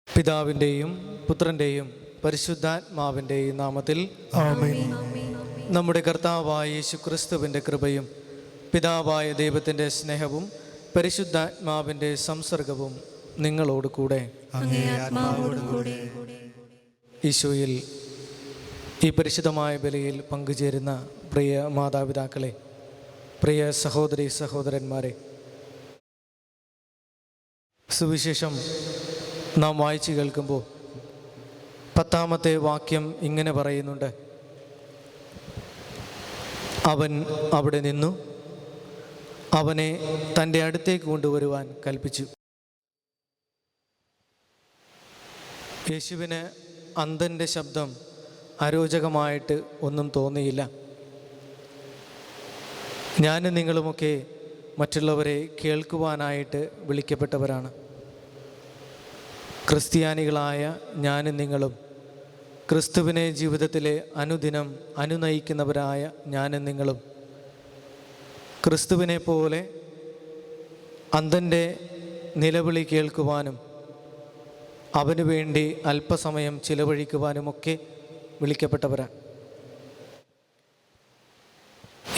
പിതാവിൻ്റെയും പുത്രൻ്റെയും പരിശുദ്ധാത്മാവിൻ്റെയും നാമത്തിൽ ആമേൻ. നമ്മുടെ കർത്താവായ യേശുക്രിസ്തുവിൻ്റെ കൃപയും പിതാവായ ദൈവത്തിൻ്റെ സ്നേഹവും പരിശുദ്ധാത്മാവിൻ്റെ സംസർഗവും നിങ്ങളോട് കൂടെ. ഈശോയിൽ ഈ പരിശുദ്ധമായ ബലിയിൽ പങ്കുചേരുന്ന പ്രിയ മാതാപിതാക്കളെ, പ്രിയ സഹോദരി സഹോദരന്മാരെ, സുവിശേഷം നാം വായിച്ചു കേൾക്കുമ്പോൾ 10-ാമത്തെ വാക്യം ഇങ്ങനെ പറയുന്നുണ്ട്: അവൻ അവിടെ നിന്നു അവനെ തൻ്റെ അടുത്തേക്ക് കൊണ്ടുവരുവാൻ കൽപ്പിച്ചു. യേശുവിന് അന്ധൻ്റെ ശബ്ദം അരോചകമായിട്ട് ഒന്നും തോന്നിയില്ല. ഞാനും നിങ്ങളുമൊക്കെ മറ്റുള്ളവരെ കേൾക്കുവാനായിട്ട് വിളിക്കപ്പെട്ടവരാണ്. ക്രിസ്ത്യാനികളായ ഞാനും നിങ്ങളും, ക്രിസ്തുവിനെ ജീവിതത്തിലെ അനുദിനം അനുനയിക്കുന്നവരായ ഞാനും നിങ്ങളും, ക്രിസ്തുവിനെ പോലെ അന്ധൻ്റെ നിലവിളി കേൾക്കുവാനും അവനു വേണ്ടി അല്പസമയം ചിലവഴിക്കുവാനുമൊക്കെ വിളിക്കപ്പെട്ടവരാണ്.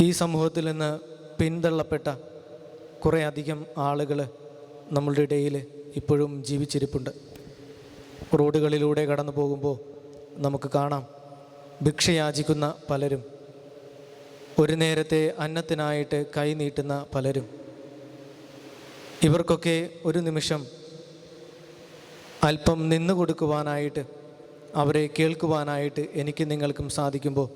ഈ സമൂഹത്തിൽ നിന്ന് പിന്തള്ളപ്പെട്ട കുറേ അധികം ആളുകൾ നമ്മളുടെ ഇടയിൽ ഇപ്പോഴും ജീവിച്ചിരിപ്പുണ്ട്. റോഡുകളിലൂടെ കടന്നു പോകുമ്പോൾ നമുക്ക് കാണാം ഭിക്ഷയാചിക്കുന്ന പലരും, ഒരു നേരത്തെ അന്നത്തിനായിട്ട് കൈ നീട്ടുന്ന പലരും. ഇവർക്കൊക്കെ ഒരു നിമിഷം അല്പം നിന്നു കൊടുക്കുവാനായിട്ട്, അവരെ കേൾക്കുവാനായിട്ട് എനിക്ക് നിങ്ങൾക്കും സാധിക്കുമ്പോൾ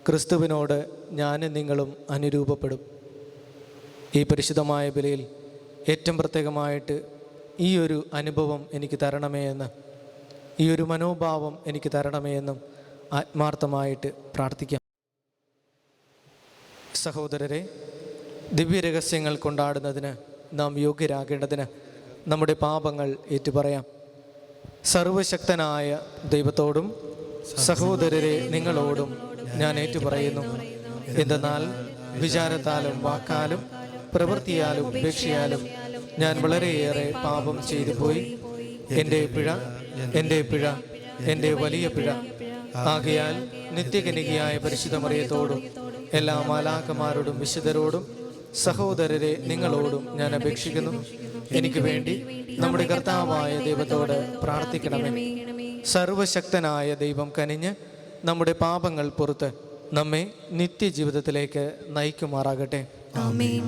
ക്രിസ്തുവിനോട് ഞാനും നിങ്ങളും അനുരൂപപ്പെടും. ഈ പരിശുദ്ധമായ ബലിയിൽ ഏറ്റവും പ്രത്യേകമായിട്ട് ഈ ഒരു അനുഭവം എനിക്ക് തരണമേ എന്ന്, ഈ ഒരു മനോഭാവം എനിക്ക് തരണമേ എന്നും ആത്മാർത്ഥമായിട്ട് പ്രാർത്ഥിക്കാം. സഹോദരരെ, ദിവ്യരഹസ്യങ്ങൾ കൊണ്ടാടുന്നതിന് നാം യോഗ്യരാകേണ്ടതിന് നമ്മുടെ പാപങ്ങൾ ഏറ്റുപറയാം. സർവശക്തനായ ദൈവത്തോടും സഹോദരരെ നിങ്ങളോടും ഞാൻ ഏറ്റുപറയുന്നു. എന്തെന്നാൽ വിചാരത്താലും വാക്കാലും പ്രവൃത്തിയാലും ഉപേക്ഷയാലും ഞാൻ വളരെയേറെ പാപം ചെയ്തു പോയി. എൻ്റെ പിഴ, എൻ്റെ വലിയ പിഴ. ആകയാൽ നിത്യകന്യകയായ പരിശുദ്ധ മറിയത്തോടും എല്ലാ മാലാഖമാരോടും വിശുദ്ധരോടും സഹോദരരെ നിങ്ങളോടും ഞാൻ അപേക്ഷിക്കുന്നു, എനിക്ക് വേണ്ടി നമ്മുടെ കർത്താവായ ദൈവത്തോട് പ്രാർത്ഥിക്കണമേ. സർവശക്തനായ ദൈവം കനിഞ്ഞ് നമ്മുടെ പാപങ്ങൾ പുറത്ത് നമ്മെ നിത്യജീവിതത്തിലേക്ക് നയിക്കുമാറാകട്ടെ. ആമേൻ.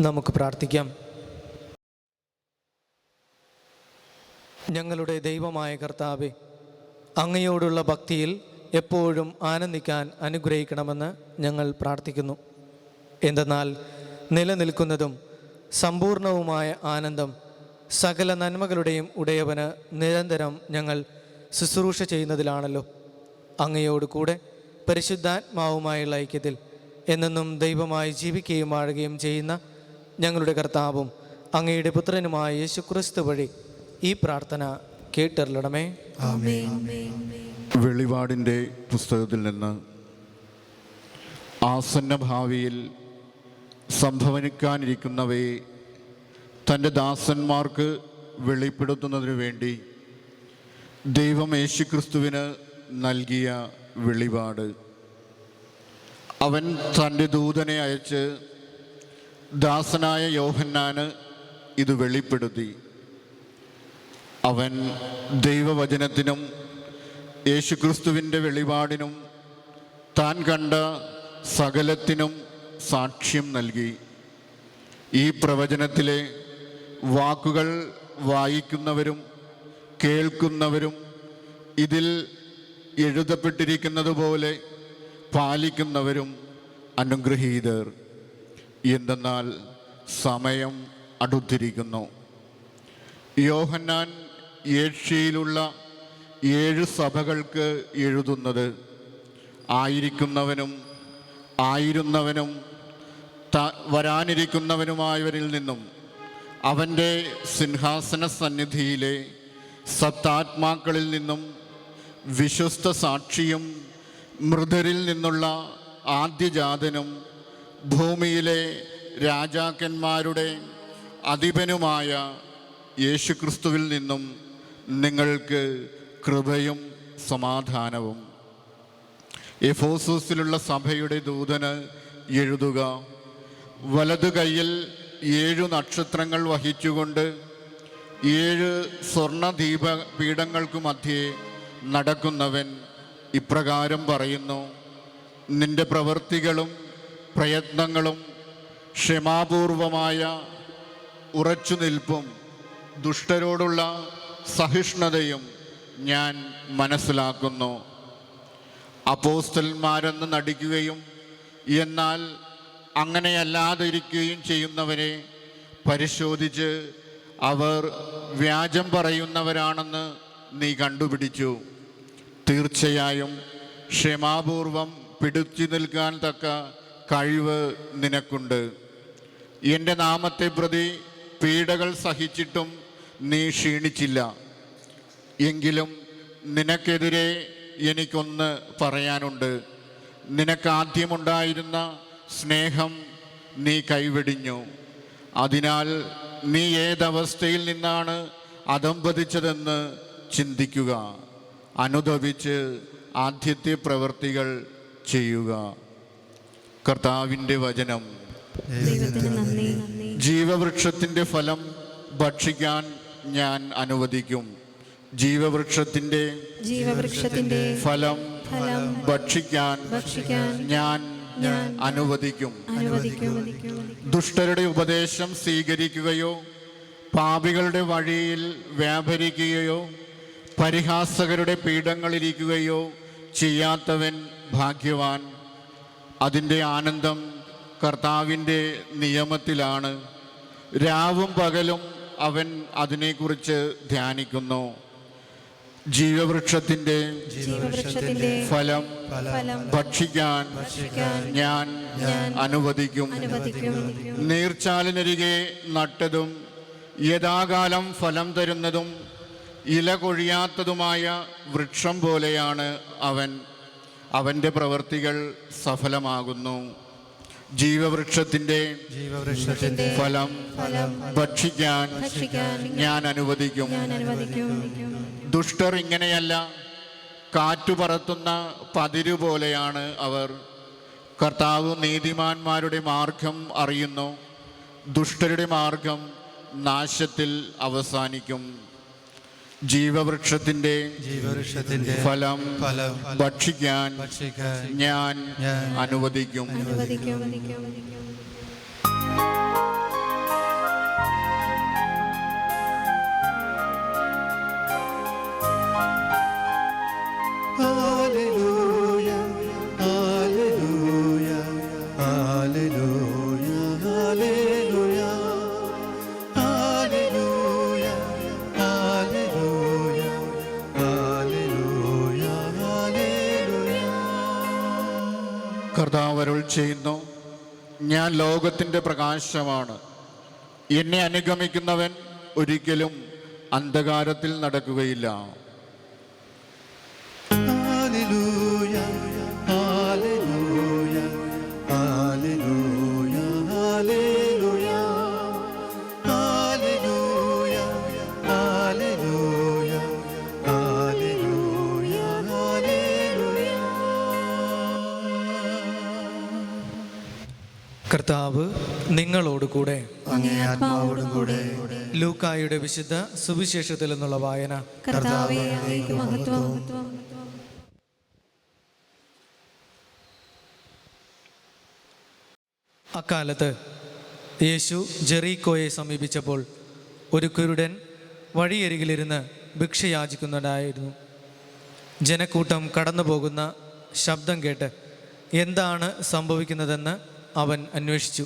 നമുക്ക് പ്രാർത്ഥിക്കാം. ഞങ്ങളുടെ ദൈവമായ കർത്താവേ, അങ്ങയോടുള്ള ഭക്തിയിൽ എപ്പോഴും ആനന്ദിക്കാൻ അനുഗ്രഹിക്കണമെന്ന് ഞങ്ങൾ പ്രാർത്ഥിക്കുന്നു. എന്തെന്നാൽ നിലനിൽക്കുന്നതും സമ്പൂർണവുമായ ആനന്ദം സകല നന്മകളുടെയും ഉടയവന് നിരന്തരം ഞങ്ങൾ ശുശ്രൂഷ ചെയ്യുന്നതിലാണല്ലോ. അങ്ങയോട് കൂടെ പരിശുദ്ധാത്മാവുമായുള്ള ഐക്യത്തിൽ എന്നെന്നും ദൈവമായി ജീവിക്കുകയും വാഴുകയും ചെയ്യുന്ന ഞങ്ങളുടെ കർത്താവും അങ്ങയുടെ പുത്രനുമായ യേശുക്രിസ്തു വഴി ഈ പ്രാർത്ഥന കേട്ടറിയണമേ. വെളിപാടിൻ്റെ പുസ്തകത്തിൽ നിന്ന് ആസന്ന ഭാവിയിൽ സംഭവിക്കാനിരിക്കുന്നവയെ തൻ്റെ ദാസന്മാർക്ക് വെളിപ്പെടുത്തുന്നതിനു വേണ്ടി ദൈവം യേശുക്രിസ്തുവിന് നൽകിയ വെളിപാട്. അവൻ തൻ്റെ ദൂതനെ അയച്ച് ദാസനായ യോഹന്നാന് ഇത് വെളിപ്പെടുത്തി. അവൻ ദൈവവചനത്തിനും യേശുക്രിസ്തുവിൻ്റെ വെളിപാടിനും താൻ കണ്ട സകലത്തിനും സാക്ഷ്യം നൽകി. ഈ പ്രവചനത്തിലെ വാക്കുകൾ വായിക്കുന്നവരും കേൾക്കുന്നവരും ഇതിൽ എഴുതപ്പെട്ടിരിക്കുന്നത് പോലെ പാലിക്കുന്നവരും അനുഗ്രഹീതർ. എന്തെന്നാൽ സമയം അടുത്തിരിക്കുന്നു. യോഹന്നാൻ ഏഷ്യയിലുള്ള 7 സഭകൾക്ക് എഴുതുന്നത് ആയിരിക്കുന്നവനും ആയിരുന്നവനും വരാനിരിക്കുന്നവനുമായവരിൽ നിന്നും അവൻ്റെ സിംഹാസന സന്നിധിയിലെ സത്താത്മാക്കളിൽ നിന്നും വിശ്വസ്ത സാക്ഷിയും മൃതരിൽ നിന്നുള്ള ആദ്യജാതനും ഭൂമിയിലെ രാജാക്കന്മാരുടെ അധിപനുമായ യേശുക്രിസ്തുവിൽ നിന്നും നിങ്ങൾക്ക് കൃപയും സമാധാനവും. എഫോസോസിലുള്ള സഭയുടെ ദൂതന് എഴുതുക. വലതു കൈയിൽ 7 നക്ഷത്രങ്ങൾ വഹിച്ചുകൊണ്ട് 7 സ്വർണദീപ പീഠങ്ങൾക്കു മധ്യേ നടക്കുന്നവൻ ഇപ്രകാരം പറയുന്നു: നിന്റെ പ്രവൃത്തികളും പ്രയത്നങ്ങളും ക്ഷമാപൂർവമായ ഉറച്ചുനിൽപ്പും ദുഷ്ടരോടുള്ള സഹിഷ്ണുതയും ഞാൻ മനസ്സിലാക്കുന്നു. അപ്പോസ്തലന്മാരെന്ന് നടിക്കുകയും എന്നാൽ അങ്ങനെയല്ലാതിരിക്കുകയും ചെയ്യുന്നവരെ പരിശോധിച്ച് അവർ വ്യാജം പറയുന്നവരാണെന്ന് നീ കണ്ടുപിടിച്ചു. തീർച്ചയായും ക്ഷമാപൂർവം പിടിച്ചു നിൽക്കാൻ തക്ക കഴിവ് നിനക്കുണ്ട്. എൻ്റെ നാമത്തെ പ്രതി പീഡകൾ സഹിച്ചിട്ടും നീ ക്ഷീണിച്ചില്ല. എങ്കിലും നിനക്കെതിരെ എനിക്കൊന്ന് പറയാനുണ്ട്. നിനക്കാദ്യമുണ്ടായിരുന്ന സ്നേഹം നീ കൈവെടിഞ്ഞു. അതിനാൽ നീ ഏതവസ്ഥയിൽ നിന്നാണ് അധംപതിച്ചതെന്ന് ചിന്തിക്കുക. അനുതപിച്ച് ആദ്യത്തെ പ്രവൃത്തികൾ ചെയ്യുക. കർത്താവിൻ്റെ വചനം. ജീവവൃക്ഷത്തിൻ്റെ ഫലം ഭക്ഷിക്കാൻ ഞാൻ അനുവദിക്കും. ജീവവൃക്ഷത്തിൻ്റെ ഫലം ഭക്ഷിക്കാൻ ഞാൻ അനുവദിക്കും. ദുഷ്ടരുടെ ഉപദേശം സ്വീകരിക്കുകയോ പാപികളുടെ വഴിയിൽ വ്യാപരിക്കുകയോ പരിഹാസകരുടെ പീഠങ്ങളിരിക്കുകയോ ചെയ്യാത്തവൻ ഭാഗ്യവാൻ. അതിൻ്റെ ആനന്ദം കർത്താവിൻ്റെ നിയമത്തിലാണ്. രാവും പകലും അവൻ അതിനെക്കുറിച്ച് ധ്യാനിക്കുന്നു. ജീവവൃക്ഷത്തിൻ്റെ ഫലം ഭക്ഷിക്കാൻ ഞാൻ അനുവദിക്കും. നീർച്ചാലിനരികെ നട്ടതും യഥാകാലം ഫലം തരുന്നതും ഇല കൊഴിയാത്തതുമായ വൃക്ഷം പോലെയാണ് അവൻ. അവൻ്റെ പ്രവൃത്തികൾ സഫലമാകുന്നു. ജീവവൃക്ഷത്തിൻ്റെ ഫലം ഭക്ഷിക്കാൻ ഞാൻ അനുവദിക്കും. ദുഷ്ടർ ഇങ്ങനെയല്ല. കാറ്റുപറത്തുന്ന പതിരു പോലെയാണ് അവർ. കർത്താവ് നീതിമാന്മാരുടെ മാർഗം അറിയുന്നു. ദുഷ്ടരുടെ മാർഗം നാശത്തിൽ അവസാനിക്കും. ജീവവൃക്ഷത്തിൻ്റെ ഫലം ഭക്ഷിക്കാൻ ഞാൻ അനുവദിക്കും. കർത്താവ് അരുൾ ചെയ്യുന്നു, ഞാൻ ലോകത്തിൻ്റെ പ്രകാശമാണ്. എന്നെ അനുഗമിക്കുന്നവൻ ഒരിക്കലും അന്ധകാരത്തിൽ നടക്കുകയില്ല. Hallelujah, hallelujah, hallelujah, hallelujah, hallelujah, hallelujah, hallelujah, hallelujah. കർത്താവ് നിങ്ങളോട് കൂടെ. അങ്ങേ ആത്മാവോടും കൂടെ. ലൂക്കായുടെ വിശുദ്ധ സുവിശേഷത്തിൽ നിന്നുള്ള വായന. കർത്താവേ, അങ്ങേക്ക് മഹത്വം. അക്കാലത്ത് യേശു ജെറീക്കോയെ സമീപിച്ചപ്പോൾ ഒരു കുരുടൻ വഴിയരികിലിരുന്ന് ഭിക്ഷ യാചിക്കുന്നുണ്ടായിരുന്നു. ജനക്കൂട്ടം കടന്നു പോകുന്ന ശബ്ദം കേട്ട് എന്താണ് സംഭവിക്കുന്നതെന്ന് അവൻ അന്വേഷിച്ചു.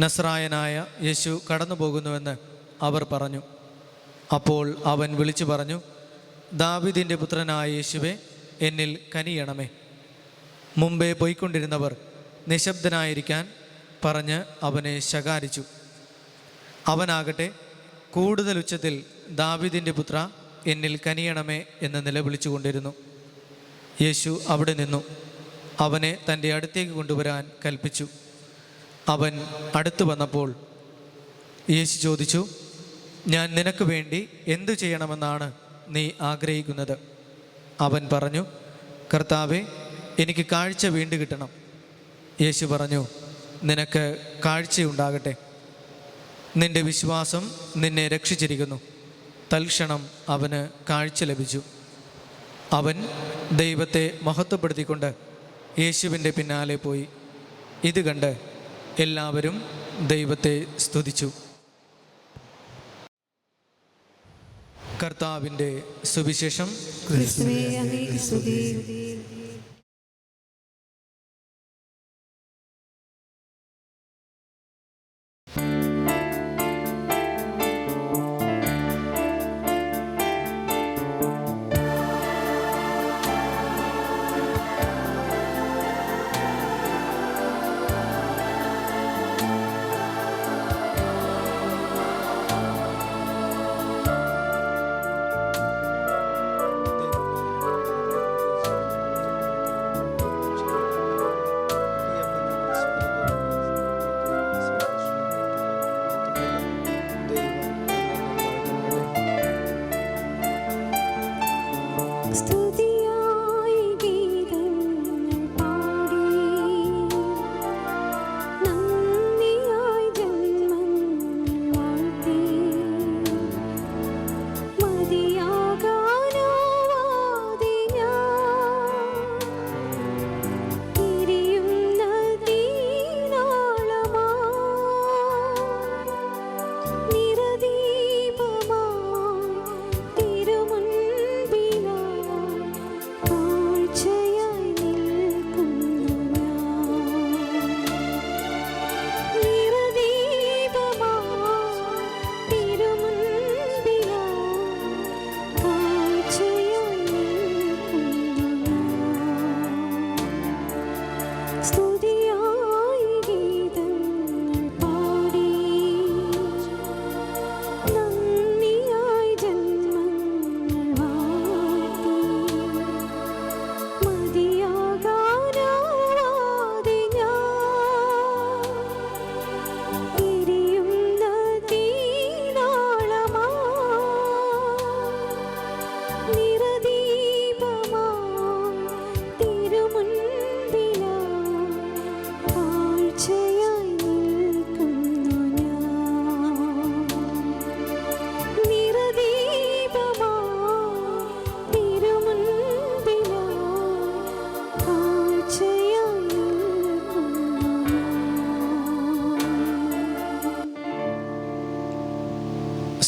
നസ്രായനായ യേശു കടന്നു പോകുന്നുവെന്ന് അവർ പറഞ്ഞു. അപ്പോൾ അവൻ വിളിച്ചു പറഞ്ഞു, ദാവീദിൻ്റെ പുത്രനായ യേശുവേ, എന്നിൽ കനിയണമേ. മുമ്പേ പോയിക്കൊണ്ടിരുന്നവർ നിശബ്ദനായിരിക്കാൻ പറഞ്ഞ് അവനെ ശകാരിച്ചു. അവനാകട്ടെ കൂടുതൽ ഉച്ചത്തിൽ, ദാവീദിൻ്റെ പുത്ര, എന്നിൽ കനിയണമേ എന്ന് നിലവിളിച്ചുകൊണ്ടിരുന്നു. യേശു അവിടെ നിന്നു അവനെ തൻ്റെ അടുത്തേക്ക് കൊണ്ടുവരാൻ കൽപ്പിച്ചു. അവൻ അടുത്തു വന്നപ്പോൾ യേശു ചോദിച്ചു, ഞാൻ നിനക്ക് വേണ്ടി എന്തു ചെയ്യണമെന്നാണ് നീ ആഗ്രഹിക്കുന്നത്? അവൻ പറഞ്ഞു, കർത്താവേ, എനിക്ക് കാഴ്ച വീണ്ടു കിട്ടണം. യേശു പറഞ്ഞു, നിനക്ക് കാഴ്ചയുണ്ടാകട്ടെ. നിന്റെ വിശ്വാസം നിന്നെ രക്ഷിച്ചിരിക്കുന്നു. തൽക്ഷണം അവന് കാഴ്ച ലഭിച്ചു. അവൻ ദൈവത്തെ മഹത്വപ്പെടുത്തിക്കൊണ്ട് യേശുവിൻ്റെ പിന്നാലെ പോയി. ഇത് കണ്ട് എല്ലാവരും ദൈവത്തെ സ്തുതിച്ചു. കർത്താവിൻ്റെ സുവിശേഷം. ക്രിസ്തുവേ, അങ്ങേക്ക് സ്തുതി.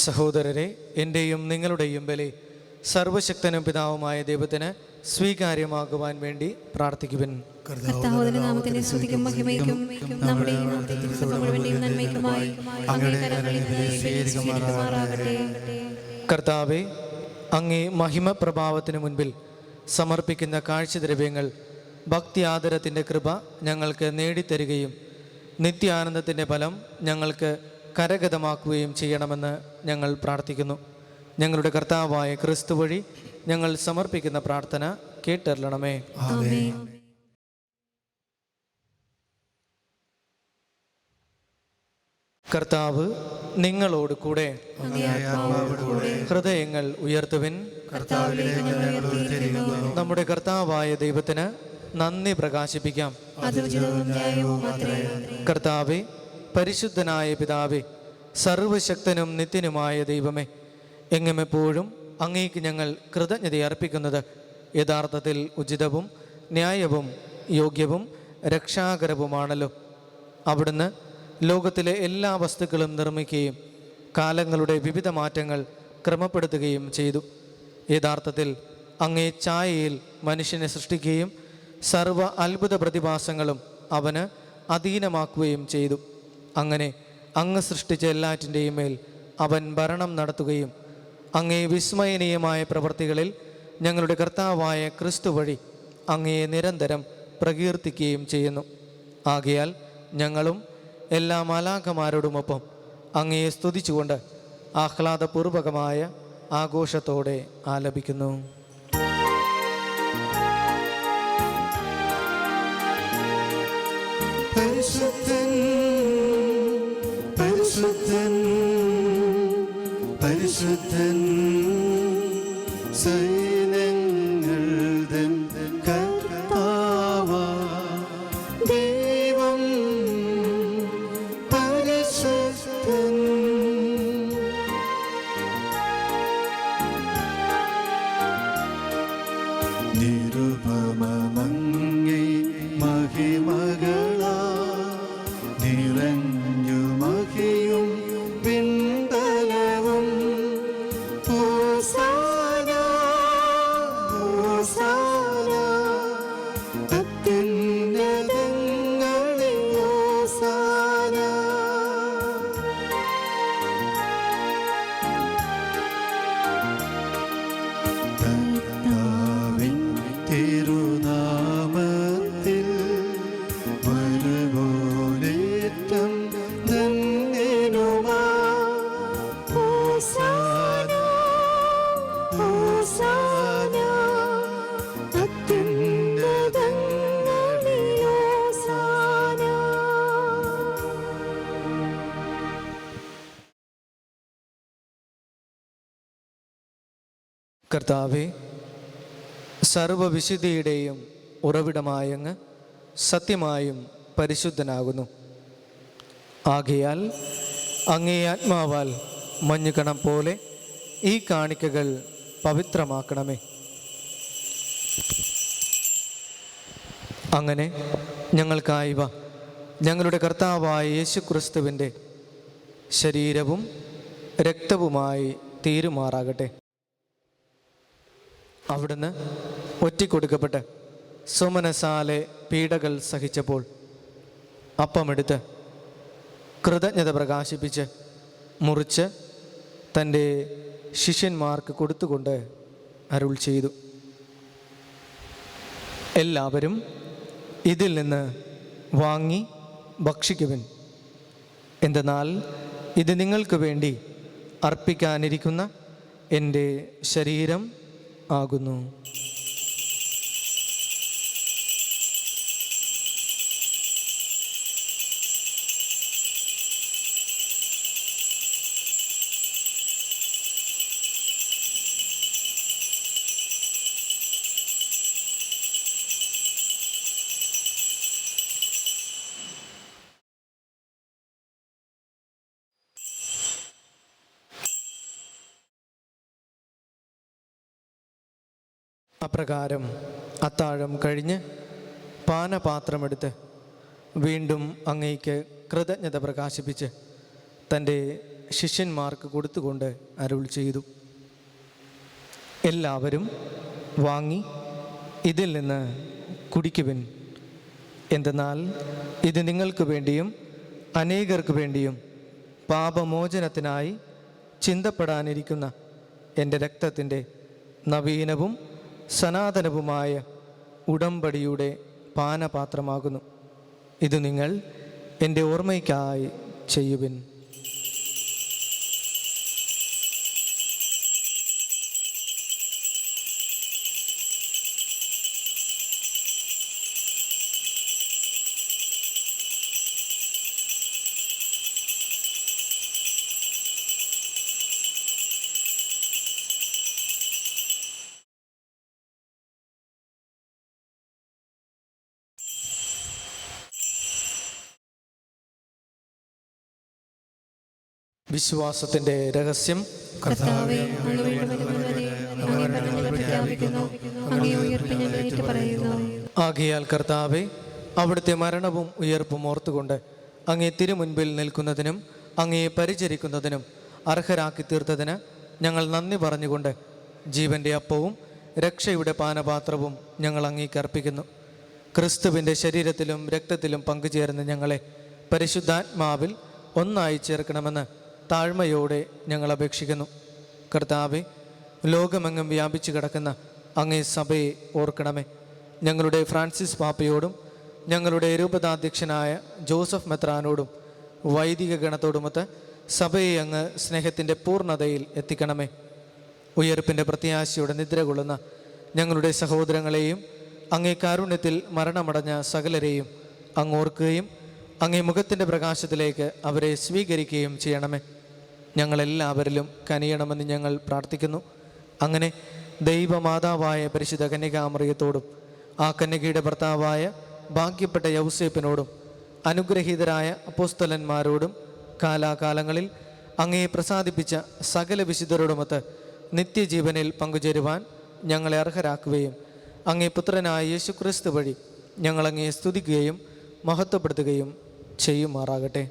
സഹോദരരെ, എൻ്റെയും നിങ്ങളുടെയും ബലി സർവശക്തനും പിതാവുമായ ദൈവത്തിന് സ്വീകാര്യമാകുവാൻ വേണ്ടി പ്രാർത്ഥിക്കുവിൻ. കർത്താവിന്റെ നാമത്തിന്റെ സ്തുതിക്കും മഹിമയ്ക്കും നമ്മുടെ മുഴുവന്റെയും നന്മയ്ക്കുമായി അങ്ങയുടെ കരങ്ങളിൽ നിന്ന് സ്വീകരിക്കുമാറാകട്ടെ. കർത്താവെ, അങ്ങേ മഹിമ പ്രഭാവത്തിന് മുൻപിൽ സമർപ്പിക്കുന്ന കാഴ്ചദ്രവ്യങ്ങൾ ഭക്തി ആദരത്തിൻ്റെ കൃപ ഞങ്ങൾക്ക് നേടിത്തരികയും നിത്യാനന്ദത്തിൻ്റെ ഫലം ഞങ്ങൾക്ക് കരഗതമാക്കുകയും ചെയ്യണമെന്ന് ഞങ്ങൾ പ്രാർത്ഥിക്കുന്നു. ഞങ്ങളുടെ കർത്താവായ ക്രിസ്തു വഴി ഞങ്ങൾ സമർപ്പിക്കുന്ന പ്രാർത്ഥന കേട്ടറിയണമേ. ആമേൻ. കർത്താവ് നിങ്ങളോട് കൂടെ. അങ്ങേ ആത്മാവോടുകൂടെ. ഹൃദയങ്ങൾ ഉയർത്തുവിൻ. കർത്താവിലേക്ക് ഞങ്ങൾ ഉയർത്തിയിരിക്കുന്നു. നമ്മുടെ കർത്താവായ ദൈവത്തിന് നന്ദി പ്രകാശിപ്പിക്കാം. അത് ഉചിതവും ന്യായവും അത്രേ. കർത്താവേ, പരിശുദ്ധനായ പിതാവേ, സർവശക്തനും നിത്യനുമായ ദൈവമേ, എങ്ങുമെപ്പോഴും അങ്ങേക്ക് ഞങ്ങൾ കൃതജ്ഞത അർപ്പിക്കുന്നത് യഥാർത്ഥത്തിൽ ഉചിതവും ന്യായവും യോഗ്യവും രക്ഷാകരവുമാണല്ലോ. അവിടുന്ന് ലോകത്തിലെ എല്ലാ വസ്തുക്കളും നിർമ്മിക്കുകയും കാലങ്ങളുടെ വിവിധ മാറ്റങ്ങൾ ക്രമപ്പെടുത്തുകയും ചെയ്തു. യഥാർത്ഥത്തിൽ അങ്ങേ ഛായയിൽ മനുഷ്യനെ സൃഷ്ടിക്കുകയും സർവ അത്ഭുത പ്രതിഭാസങ്ങളും അവന് അധീനമാക്കുകയും ചെയ്തു. അങ്ങനെ അങ്ങ് സൃഷ്ടിച്ച എല്ലാറ്റിൻ്റെയും മേൽ അവൻ ഭരണം നടത്തുകയും അങ്ങേ വിസ്മയനീയമായ പ്രവൃത്തികളിൽ ഞങ്ങളുടെ കർത്താവായ ക്രിസ്തു വഴി അങ്ങയെ നിരന്തരം പ്രകീർത്തിക്കുകയും ചെയ്യുന്നു. ആകയാൽ ഞങ്ങളും എല്ലാ മാലാഖമാരോടുമൊപ്പം അങ്ങയെ സ്തുതിച്ചുകൊണ്ട് ആഹ്ലാദപൂർവകമായ ആഘോഷത്തോടെ ആലപിക്കുന്നു. പരിശുദ്ധൻ പരിശുദ്ധൻ പരിശുദ്ധൻ സൈന്യങ്ങൾ തൻ കർത്താവാ ദൈവം പരിശുദ്ധൻ. നിരുപമമങ്ങേ മഹിമകളാ നിറഞ്ഞു മഹിയും പിന്തലവും. ഹോസാന ഹോസാന അത്യുന്നതങ്ങളിൽ ഹോസാന. കർത്താവിൻ തിരുനാമത്തിൽ വരുവോനേറ്റം ധന്യനുമാ. ഹോസാന ഹോസാന അത്യുന്നതങ്ങളിൽ ഹോസാന. കർത്താവേ, സർവവിശുദ്ധിയുടെയും ഉറവിടമായങ്ങ് സത്യമായും പരിശുദ്ധനാകുന്നു. ആകയാൽ അങ്ങേ ആത്മാവാൽ മഞ്ഞുകണം പോലെ ഈ കാണിക്കകൾ പവിത്രമാക്കണമേ. അങ്ങനെ ഞങ്ങൾക്കായിവ ഞങ്ങളുടെ കർത്താവായ യേശുക്രിസ്തുവിൻ്റെ ശരീരവും രക്തവുമായി തീരുമാറാകട്ടെ. അവിടുന്ന് ഒറ്റിക്കൊടുക്കപ്പെട്ട് സുമനസാലെ പീഡകൾ സഹിച്ചപ്പോൾ അപ്പമെടുത്ത് കൃതജ്ഞത പ്രകാശിപ്പിച്ച് മുറിച്ച് തൻ്റെ ശിഷ്യന്മാർക്ക് കൊടുത്തുകൊണ്ട് അരുൾ ചെയ്തു, എല്ലാവരും ഇതിൽ നിന്ന് വാങ്ങി ഭക്ഷിക്കുവിൻ. എന്തെന്നാൽ ഇത് നിങ്ങൾക്ക് വേണ്ടി അർപ്പിക്കാനിരിക്കുന്ന എൻ്റെ ശരീരം ആകുന്നു. അപ്രകാരം അത്താഴം കഴിഞ്ഞ് പാനപാത്രമെടുത്ത് വീണ്ടും അങ്ങേക്ക് കൃതജ്ഞത പ്രകാശിപ്പിച്ച് തൻ്റെ ശിഷ്യന്മാർക്ക് കൊടുത്തുകൊണ്ട് അരുൾ ചെയ്തു, എല്ലാവരും വാങ്ങി ഇതിൽ നിന്ന് കുടിക്കുവിൻ. എന്തെന്നാൽ ഇത് നിങ്ങൾക്ക് വേണ്ടിയും അനേകർക്ക് വേണ്ടിയും പാപമോചനത്തിനായി ചിന്തപ്പെടാനിരിക്കുന്ന എൻ്റെ രക്തത്തിൻ്റെ നവീനവും സനാതനവുമായ ഉടമ്പടിയുടെ പാനപാത്രമാകുന്നു. ഇത് നിങ്ങൾ എൻ്റെ ഓർമ്മയ്ക്കായി ചെയ്യുവിൻ. വിശ്വാസത്തിൻ്റെ രഹസ്യം. കർത്താവേ, അങ്ങ് വീണ്ടുവരുന്നതുവരെ അങ്ങേ വചനങ്ങൾ പ്രഖ്യാപിക്കുന്നു, അങ്ങേ ഉയിർപ്പ് ഞങ്ങൾ ഏറ്റുപറയുന്നു. ആകയാൽ കർത്താവെ, അവിടുത്തെ മരണവും ഉയർപ്പും ഓർത്തുകൊണ്ട് അങ്ങേ തിരുമുൻപിൽ നിൽക്കുന്നതിനും അങ്ങയെ പരിചരിക്കുന്നതിനും അർഹരാക്കി തീർത്തതിന് ഞങ്ങൾ നന്ദി പറഞ്ഞുകൊണ്ട് ജീവൻ്റെ അപ്പവും രക്ഷയുടെ പാനപാത്രവും ഞങ്ങൾ അങ്ങേക്ക് അർപ്പിക്കുന്നു. ക്രിസ്തുവിൻ്റെ ശരീരത്തിലും രക്തത്തിലും പങ്കുചേർന്ന് ഞങ്ങളെ പരിശുദ്ധാത്മാവിൽ ഒന്നായി ചേർക്കണമെന്ന് താഴ്മയോടെ ഞങ്ങൾ അപേക്ഷിക്കുന്നു. കർത്താവെ, ലോകമെങ്ങും വ്യാപിച്ചു കിടക്കുന്ന അങ്ങേ സഭയെ ഓർക്കണമേ. ഞങ്ങളുടെ ഫ്രാൻസിസ് പാപ്പയോടും ഞങ്ങളുടെ രൂപതാധ്യക്ഷനായ ജോസഫ് മെത്രാനോടും വൈദിക ഗണത്തോടുമൊത്ത് സഭയെ അങ്ങ് സ്നേഹത്തിൻ്റെ പൂർണ്ണതയിൽ എത്തിക്കണമേ. ഉയർപ്പിൻ്റെ പ്രത്യാശയോടെ നിദ്ര കൊള്ളുന്ന ഞങ്ങളുടെ സഹോദരങ്ങളെയും അങ്ങേ കാരുണ്യത്തിൽ മരണമടഞ്ഞ സകലരെയും അങ്ങ് ഓർക്കുകയും അങ്ങേ മുഖത്തിൻ്റെ പ്രകാശത്തിലേക്ക് അവരെ സ്വീകരിക്കുകയും ചെയ്യണമേ. ഞങ്ങളെല്ലാവരിലും കനിയണമെന്ന് ഞങ്ങൾ പ്രാർത്ഥിക്കുന്നു. അങ്ങനെ ദൈവമാതാവായ പരിശുദ്ധ കന്യകാമറിയത്തോടും ആ കന്യകയുടെ ഭർത്താവായ ഭാഗ്യപ്പെട്ട യൗസേപ്പിനോടും അനുഗ്രഹീതരായ അപ്പോസ്തലന്മാരോടും കാലാകാലങ്ങളിൽ അങ്ങയെ പ്രസാദിപ്പിച്ച സകല വിശുദ്ധരോടുമൊത്ത് നിത്യജീവനിൽ പങ്കുചേരുവാൻ ഞങ്ങളെ അർഹരാക്കുകയും അങ്ങേ പുത്രനായ യേശുക്രിസ്തു വഴി ഞങ്ങളങ്ങയെ സ്തുതിക്കുകയും മഹത്വപ്പെടുത്തുകയും ചെയ്യുമാറാകട്ടെ.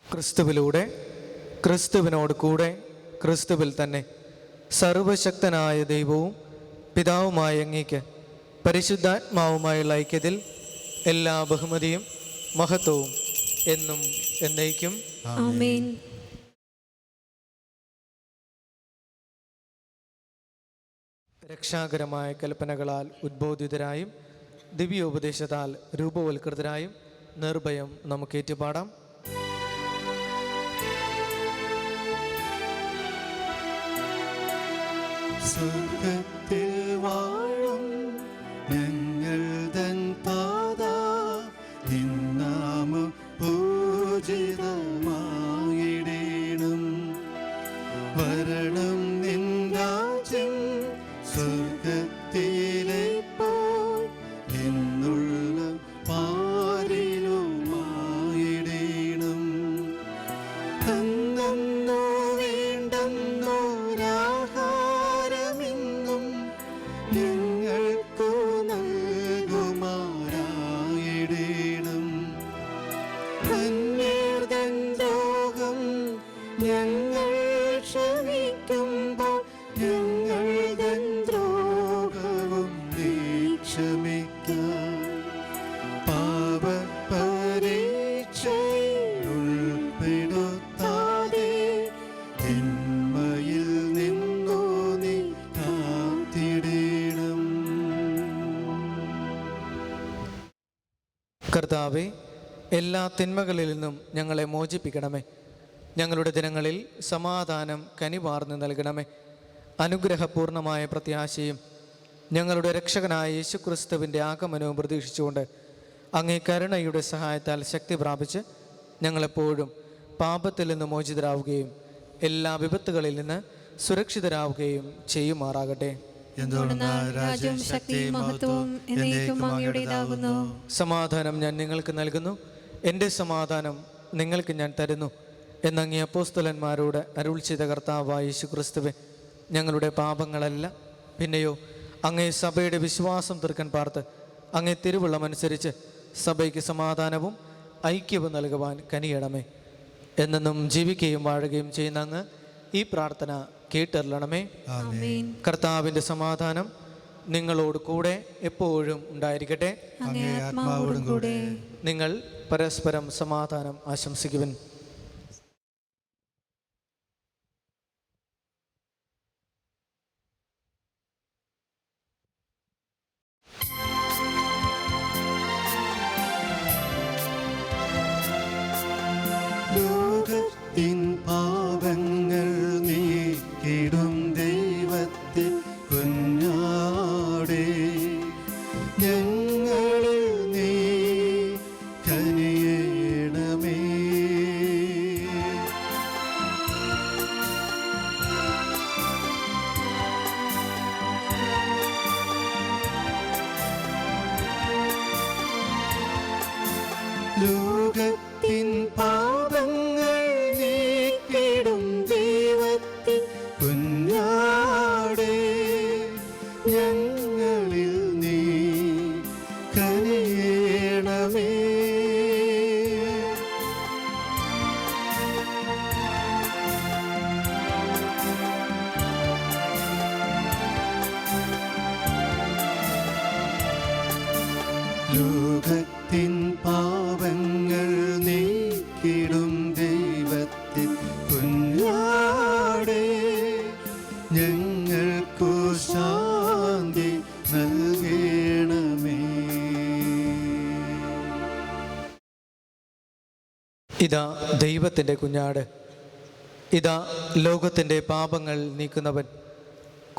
ക്രിസ്തുവിലൂടെ, ക്രിസ്തുവിനോട് കൂടെ, ക്രിസ്തുവിൽ തന്നെ സർവശക്തനായ ദൈവവും പിതാവുമായ അങ്ങേക്ക് പരിശുദ്ധാത്മാവുമായുള്ള ഐക്യത്തിൽ എല്ലാ ബഹുമതിയും മഹത്വവും എന്നും എന്നേക്കും ആമേൻ. രക്ഷാകരമായ കൽപ്പനകളാൽ ഉദ്ബോധിതരായും ദിവ്യോപദേശത്താൽ രൂപവൽകൃതരായും നിർഭയം നമുക്ക് ഏറ്റുപാടാം. സ്വർഗ്ഗത്തിൽ വാഴും ഞങ്ങൾ തൻ താതാ, നിൻ നാമം പൂജിതമായിടേണം. വരണം നിൻ രാജ്യം, സ്വർഗ്ഗത്തിലെ പോൽ എന്നുള്ള പാരിലുമായിടേണം. തന്നോ വേണ്ടെന്നോരാഹാരമെന്നും ഞങ്ങൾക്കു നൽകുമാറായിടേണം. അന്യർതൻ ദ്രോഹം ഞങ്ങൾ ക്ഷമിക്കുമ്പോൾ ഞങ്ങൾ തൻ ദ്രോഹവും നീ ക്ഷമിക്കാം. പാപപരീക്ഷയിൽ ഉൾപ്പെടുത്താതെ തിന്മയിൽ നിന്നു നീ കാത്തിടേണം. കർത്താവെ, എല്ലാ തിന്മകളിൽ നിന്നും ഞങ്ങളെ മോചിപ്പിക്കണമേ. ഞങ്ങളുടെ ദിനങ്ങളിൽ സമാധാനം കനിവാർന്ന് നൽകണമേ. അനുഗ്രഹപൂർണമായ പ്രത്യാശയും ഞങ്ങളുടെ രക്ഷകനായ യേശുക്രിസ്തുവിൻ്റെ ആഗമനവും പ്രതീക്ഷിച്ചുകൊണ്ട് അങ്ങേ കരുണയുടെ സഹായത്താൽ ശക്തി പ്രാപിച്ച് ഞങ്ങളെപ്പോഴും പാപത്തിൽ നിന്ന് മോചിതരാവുകയും എല്ലാ വിപത്തുകളിൽ നിന്ന് സുരക്ഷിതരാവുകയും ചെയ്യുമാറാകട്ടെ. എന്തുകൊണ്ടെന്നാൽ രാജ്യവും ശക്തിയും മഹത്വവും എന്നേക്കും അങ്ങയുടേതാകുന്നു. സമാധാനം ഞാൻ നിങ്ങൾക്ക് നൽകുന്നു, എൻ്റെ സമാധാനം നിങ്ങൾക്ക് ഞാൻ തരുന്നു എന്നങ്ങേ അപ്പോസ്തലന്മാരോട് അരുൾ ചെയ്ത കർത്താവായ യേശുക്രിസ്തുവേ, ഞങ്ങളുടെ പാപങ്ങളല്ല പിന്നെയോ അങ്ങേ സഭയുടെ വിശ്വാസം തീർക്കാൻ പാർത്ത് അങ്ങേ തിരുവുള്ളമനുസരിച്ച് സഭയ്ക്ക് സമാധാനവും ഐക്യവും നൽകുവാൻ കനിയണമേ. എന്നെന്നും ജീവിക്കുകയും വാഴുകയും ചെയ്യുന്ന അങ്ങ് ഈ പ്രാർത്ഥന കേട്ടറിയണമേ. ആമേൻ. കർത്താവിൻ്റെ സമാധാനം നിങ്ങളോട് കൂടെ എപ്പോഴും ഉണ്ടായിരിക്കട്ടെ. അങ്ങേ ആത്മാവോടും കൂടെ. നിങ്ങൾ പരസ്പരം സമാധാനം ആശംസിക്കുവിൻ. ദൈവത്തിൻ കുഞ്ഞാടേ ഞങ്ങളിൽ നീ കനിയണമേ. ലോകത്തിൻ പാപങ്ങൾ നീക്കിടും ദൈവത്തിൻ കുഞ്ഞാടേ ഞങ്ങൾക്കു ശാന്തി നൽകണമേ. ഇതാ ദൈവത്തിൻ്റെ കുഞ്ഞാട്, ഇതാ ലോകത്തിൻ്റെ പാപങ്ങൾ നീക്കുന്നവൻ.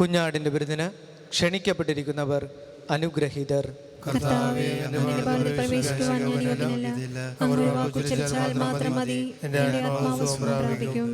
കുഞ്ഞാടിൻ്റെ വിരുന്നിന് ക്ഷണിക്കപ്പെട്ടിരിക്കുന്നവർ അനുഗ്രഹീതർ. കർത്താവേ, അങ്ങയുടെ ഭവനത്തിൽ പ്രവേശിക്കുവാൻ ഞാൻ യോഗ്യനല്ല. അങ്ങ് ഒരു വാക്ക് ഉച്ചരിച്ചാൽ മാത്രം മതി, എൻ്റെ ആത്മാവ് സുഖം പ്രാപിക്കും.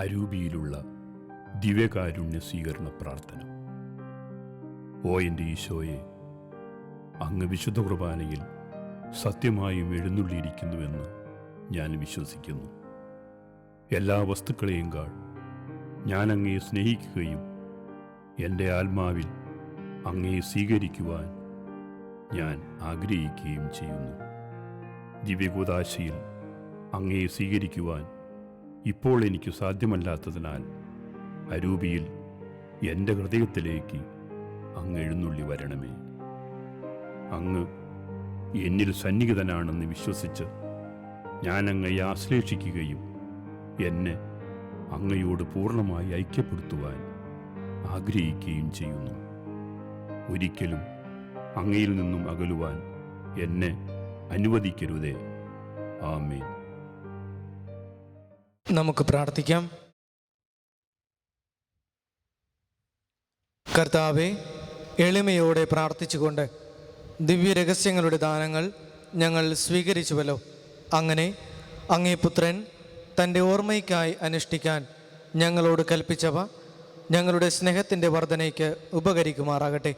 അരൂപിയിലുള്ള ദിവ്യകാരുണ്യ സ്വീകരണ പ്രാർത്ഥന. ഓ എൻ്റെ ഈശോയെ, അങ്ങ് വിശുദ്ധ കുർബാനയിൽ സത്യമായും എഴുന്നള്ളിയിരിക്കുന്നുവെന്ന് ഞാൻ വിശ്വസിക്കുന്നു. എല്ലാ വസ്തുക്കളെയും കാൾ ഞാൻ അങ്ങയെ സ്നേഹിക്കുകയും എൻ്റെ ആത്മാവിൽ അങ്ങയെ സ്വീകരിക്കുവാൻ ഞാൻ ആഗ്രഹിക്കുകയും ചെയ്യുന്നു. ദിവ്യകൂദാശയിൽ അങ്ങയെ സ്വീകരിക്കുവാൻ ഇപ്പോൾ എനിക്ക് സാധ്യമല്ലാത്തതിനാൽ അരൂപിയിൽ എൻ്റെ ഹൃദയത്തിലേക്ക് അങ്ങ് എഴുന്നള്ളി വരണമേ. അങ്ങ് എന്നിൽ സന്നിഹിതനാണെന്ന് വിശ്വസിച്ച് ഞാൻ അങ്ങയെ ആശ്ലേഷിക്കുകയും എന്നെ അങ്ങയോട് പൂർണ്ണമായി ഐക്യപ്പെടുത്തുവാൻ ആഗ്രഹിക്കുകയും ചെയ്യുന്നു. ഒരിക്കലും അങ്ങയിൽ നിന്നും അകലുവാൻ എന്നെ അനുവദിക്കരുതേ. ആമേൻ. നമുക്ക് പ്രാർത്ഥിക്കാം. കർത്താവെ, എളിമയോടെ പ്രാർത്ഥിച്ചുകൊണ്ട് ദിവ്യരഹസ്യങ്ങളുടെ ദാനങ്ങൾ ഞങ്ങൾ സ്വീകരിച്ചുവല്ലോ. അങ്ങനെ അങ്ങേ പുത്രൻ തൻ്റെ ഓർമ്മയ്ക്കായി അനുഷ്ഠിക്കാൻ ഞങ്ങളോട് കൽപ്പിച്ചവ ഞങ്ങളുടെ സ്നേഹത്തിൻ്റെ വർധനയ്ക്ക് ഉപകരിക്കുമാറാകട്ടെ.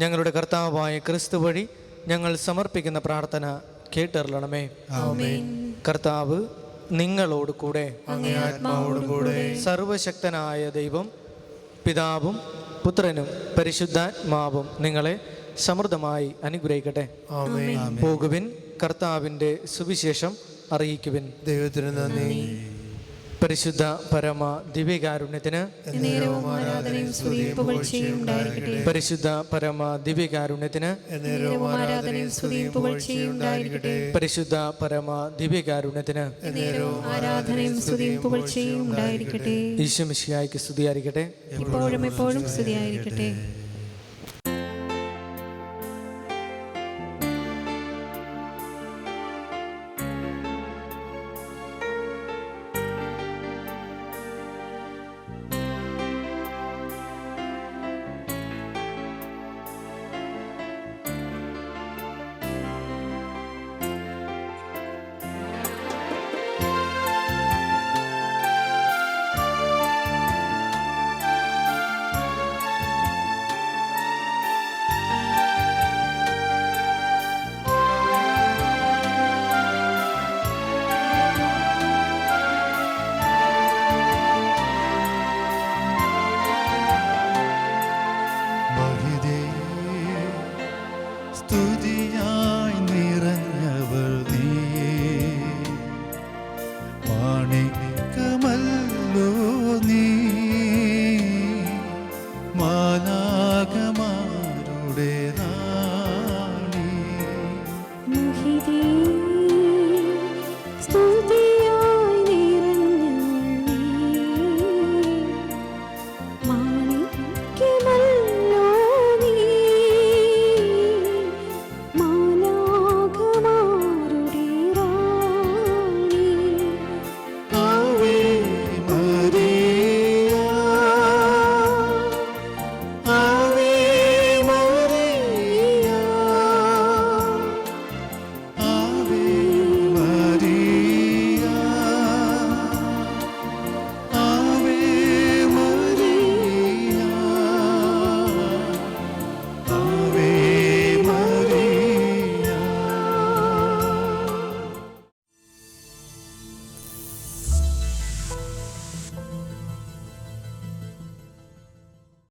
ഞങ്ങളുടെ കർത്താവായ ക്രിസ്തു വഴി ഞങ്ങൾ സമർപ്പിക്കുന്ന പ്രാർത്ഥന കേട്ടറിയണമേ. ആമേൻ. കർത്താവ് നിങ്ങളോട് കൂടെ. അങ്ങേ ആത്മാവോടും കൂടെ. സർവശക്തനായ ദൈവം പിതാവും പുത്രനും പരിശുദ്ധാത്മാവും നിങ്ങളെ സമൃദ്ധമായി അനുഗ്രഹിക്കട്ടെ. ആമേൻ. പോകുവിൻ, കർത്താവിൻ്റെ സുവിശേഷം അറിയിക്കുവിൻ. ദൈവത്തിന് നന്ദി. പരിശുദ്ധ പരമ ദിവ്യകാരുണ്യത്തിന് നേരവും ആരാധനയും സ്തുതിയും പുകഴ്ചയും ഉണ്ടായിരിക്കട്ടെ. പരിശുദ്ധ പരമ ദിവ്യകാരുണ്യത്തിന് നേരവും ആരാധനയും സ്തുതിയും പുകഴ്ചയും ഉണ്ടായിരിക്കട്ടെ. പരിശുദ്ധ പരമ ദിവ്യകാരുണ്യത്തിന് നേരവും ആരാധനയും സ്തുതിയും പുകഴ്ചയും ഉണ്ടായിരിക്കട്ടെ. ഈശോ മിശിഹായ്ക്ക് സ്തുതിയായിരിക്കട്ടെ. ഇപ്പോഴും എപ്പോഴും സ്തുതിയായിരിക്കട്ടെ. സ്തുതിയാ